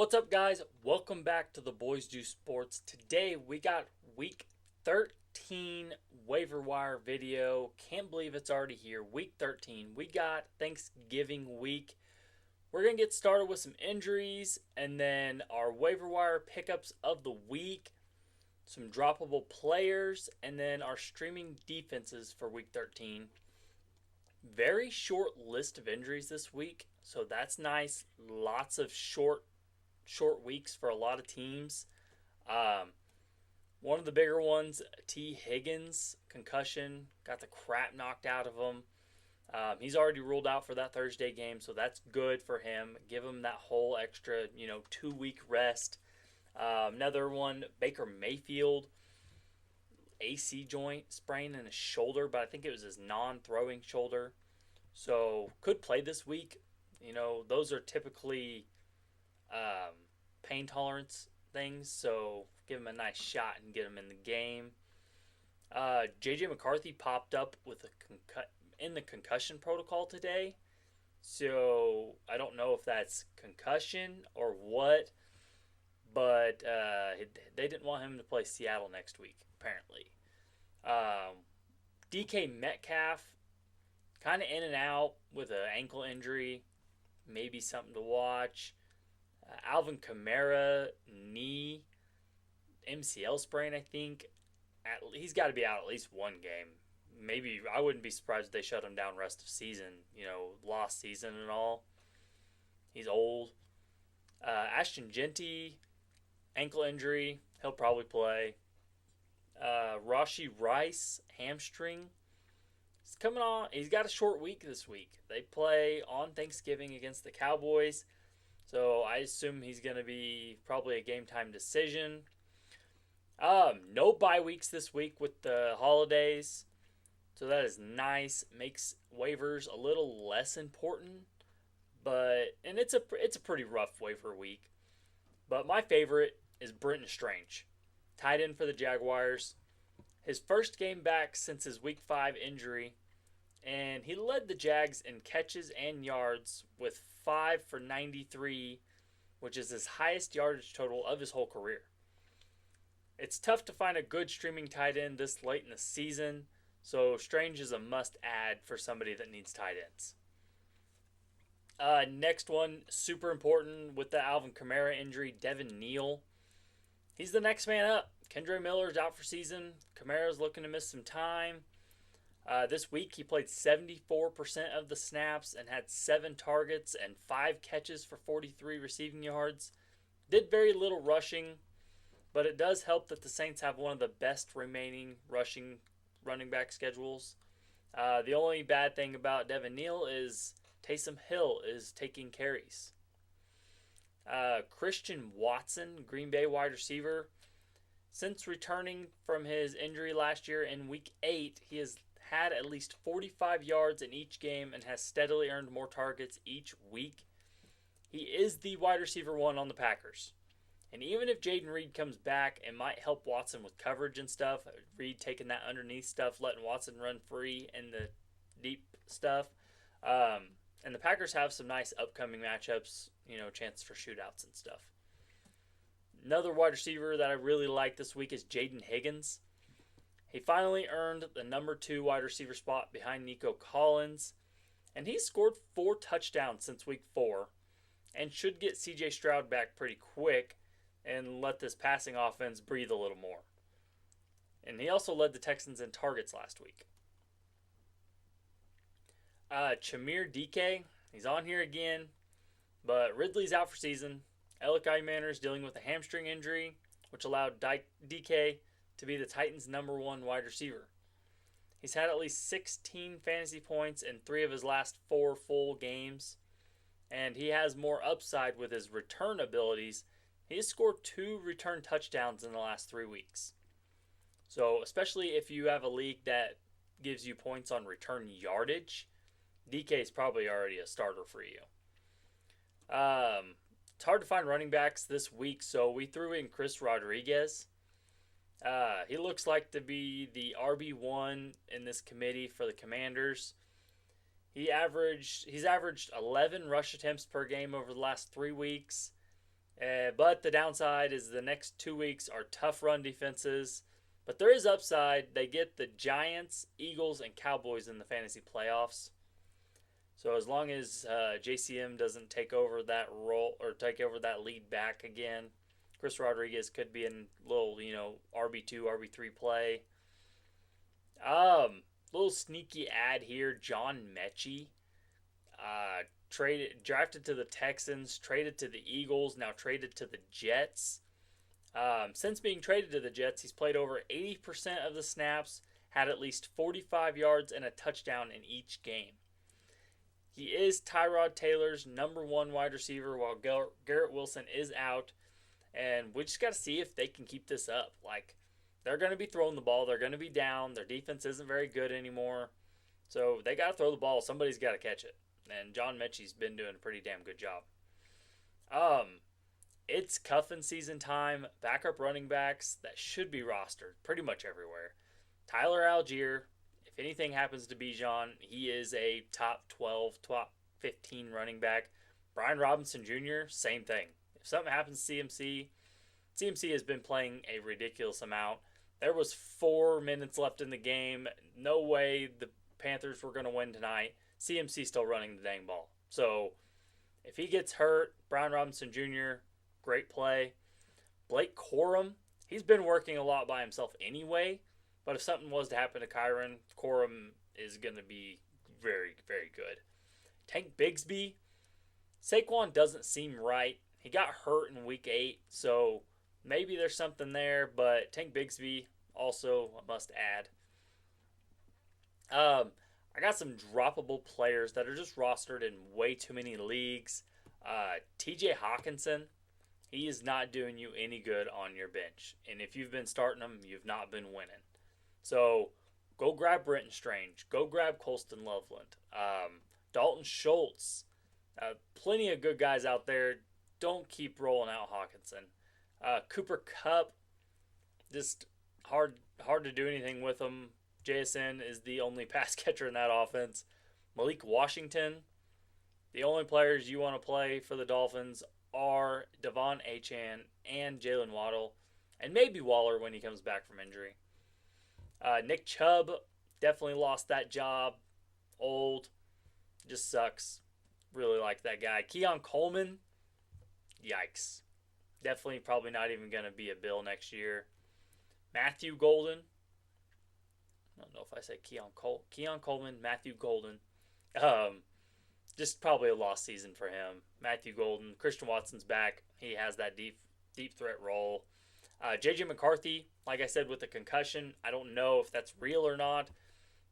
What's up, guys? Welcome back to the Boys Do Sports. Today we got week 13 waiver wire video. Can't believe it's already here. Week 13. We got Thanksgiving week. We're going to get started with some injuries and then our waiver wire pickups of the week, some droppable players, and then our streaming defenses for week 13. Very short list of injuries this week, so that's nice. Lots of short weeks for a lot of teams. Um, One of the bigger ones, T. Higgins, concussion, got the crap knocked out of him. He's already ruled out for that Thursday game, so that's good for him. Give him that whole extra, 2-week rest. Another one, Baker Mayfield, AC joint sprain in his shoulder, but I think it was his non-throwing shoulder. So could play this week. Those are typically pain tolerance things, so give him a nice shot and get him in the game. JJ McCarthy popped up with in the concussion protocol today, so I don't know if that's concussion or what, but they didn't want him to play Seattle next week, apparently. DK Metcalf, kind of in and out with an ankle injury, maybe something to watch. Alvin Kamara, knee, MCL sprain, I think. He's got to be out at least one game. Maybe I wouldn't be surprised if they shut him down rest of season, lost season and all. He's old. Ashton Genty, ankle injury. He'll probably play. Rashi Rice, hamstring. He's coming on. He's got a short week this week. They play on Thanksgiving against the Cowboys. So I assume he's going to be probably a game time decision. No bye weeks this week with the holidays. So that is nice. Makes waivers a little less important. And it's a pretty rough waiver week. But my favorite is Brenton Strange, tight end for the Jaguars. His first game back since his week 5 injury. And he led the Jags in catches and yards with 5 for 93, which is his highest yardage total of his whole career. It's tough to find a good streaming tight end this late in the season, so Strange is a must-add for somebody that needs tight ends. Next one, super important with the Alvin Kamara injury, Devin Neal. He's the next man up. Kendre Miller's out for season. Kamara's looking to miss some time. This week, he played 74% of the snaps and had 7 targets and 5 catches for 43 receiving yards. Did very little rushing, but it does help that the Saints have one of the best remaining rushing running back schedules. The only bad thing about Devin Neal is Taysom Hill is taking carries. Christian Watson, Green Bay wide receiver. Since returning from his injury last year in Week 8, he has had at least 45 yards in each game and has steadily earned more targets each week. He is the wide receiver 1 on the Packers. And even if Jaden Reed comes back, it might help Watson with coverage and stuff. Reed taking that underneath stuff, letting Watson run free in the deep stuff. And the Packers have some nice upcoming matchups, chance for shootouts and stuff. Another wide receiver that I really like this week is Jaden Higgins. He finally earned the number 2 wide receiver spot behind Nico Collins, and he's scored 4 touchdowns since week 4 and should get CJ Stroud back pretty quick and let this passing offense breathe a little more. And he also led the Texans in targets last week. Chamir DK, he's on here again, but Ridley's out for season. Elikai Manners dealing with a hamstring injury, which allowed DK to be the Titans' number 1 wide receiver. He's had at least 16 fantasy points in 3 of his last 4 full games, and he has more upside with his return abilities. He has scored 2 return touchdowns in the last 3 weeks. So, especially if you have a league that gives you points on return yardage, DK is probably already a starter for you. It's hard to find running backs this week, so we threw in Chris Rodriguez. He looks like to be the RB1 in this committee for the Commanders. He's averaged 11 rush attempts per game over the last 3 weeks. But the downside is the next 2 weeks are tough run defenses. But there is upside. They get the Giants, Eagles, and Cowboys in the fantasy playoffs. So as long as JCM doesn't take over that role or take over that lead back again, Chris Rodriguez could be in little, RB2, RB3 play. Little sneaky ad here. John Mechie, drafted to the Texans, traded to the Eagles, now traded to the Jets. Since being traded to the Jets, he's played over 80% of the snaps, had at least 45 yards and a touchdown in each game. He is Tyrod Taylor's #1 wide receiver while Garrett Wilson is out. And we just got to see if they can keep this up. Like, they're going to be throwing the ball. They're going to be down. Their defense isn't very good anymore. So they got to throw the ball. Somebody's got to catch it. And John Mechie's been doing a pretty damn good job. It's cuffing season time. Backup running backs that should be rostered pretty much everywhere. Tyler Algier, if anything happens to Bijan, he is a top 12, top 15 running back. Brian Robinson Jr., same thing. If something happens to CMC has been playing a ridiculous amount. There was 4 minutes left in the game. No way the Panthers were going to win tonight. CMC still running the dang ball. So if he gets hurt, Brian Robinson Jr., great play. Blake Corum, he's been working a lot by himself anyway. But if something was to happen to Kyron, Corum is going to be very, very good. Tank Bigsby, Saquon doesn't seem right. He got hurt in week 8, so maybe there's something there. But Tank Bigsby, also a must add. I got some droppable players that are just rostered in way too many leagues. TJ Hawkinson, he is not doing you any good on your bench. And if you've been starting him, you've not been winning. So go grab Brenton Strange. Go grab Colston Loveland. Dalton Schultz. Plenty of good guys out there. Don't keep rolling out Hawkinson. Cooper Kupp, just hard to do anything with him. JSN is the only pass catcher in that offense. Malik Washington, the only players you want to play for the Dolphins are Devon Achane and Jalen Waddle, and maybe Waller when he comes back from injury. Nick Chubb, definitely lost that job. Old, just sucks. Really like that guy. Keon Coleman, yikes. Definitely probably not even going to be a Bill next year. Matthew Golden, I don't know if I said Keon Coleman, Matthew Golden. Just probably a lost season for him. Matthew Golden. Christian Watson's back. He has that deep threat role. J.J. McCarthy, like I said, with the concussion. I don't know if that's real or not,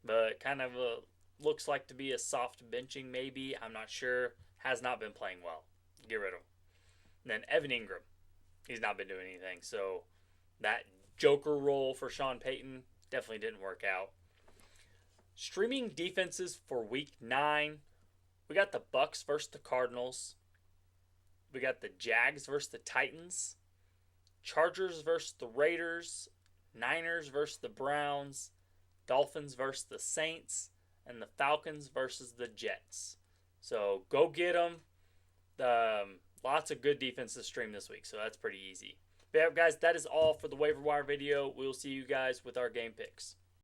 but kind of looks like to be a soft benching maybe. I'm not sure. Has not been playing well. Get rid of him. And then Evan Ingram. He's not been doing anything. So that Joker role for Sean Payton definitely didn't work out. Streaming defenses for week 9. We got the Bucks versus the Cardinals. We got the Jags versus the Titans. Chargers versus the Raiders. Niners versus the Browns. Dolphins versus the Saints. And the Falcons versus the Jets. So go get them. Lots of good defense to stream this week, so that's pretty easy. But yeah, guys, that is all for the waiver wire video. We'll see you guys with our game picks.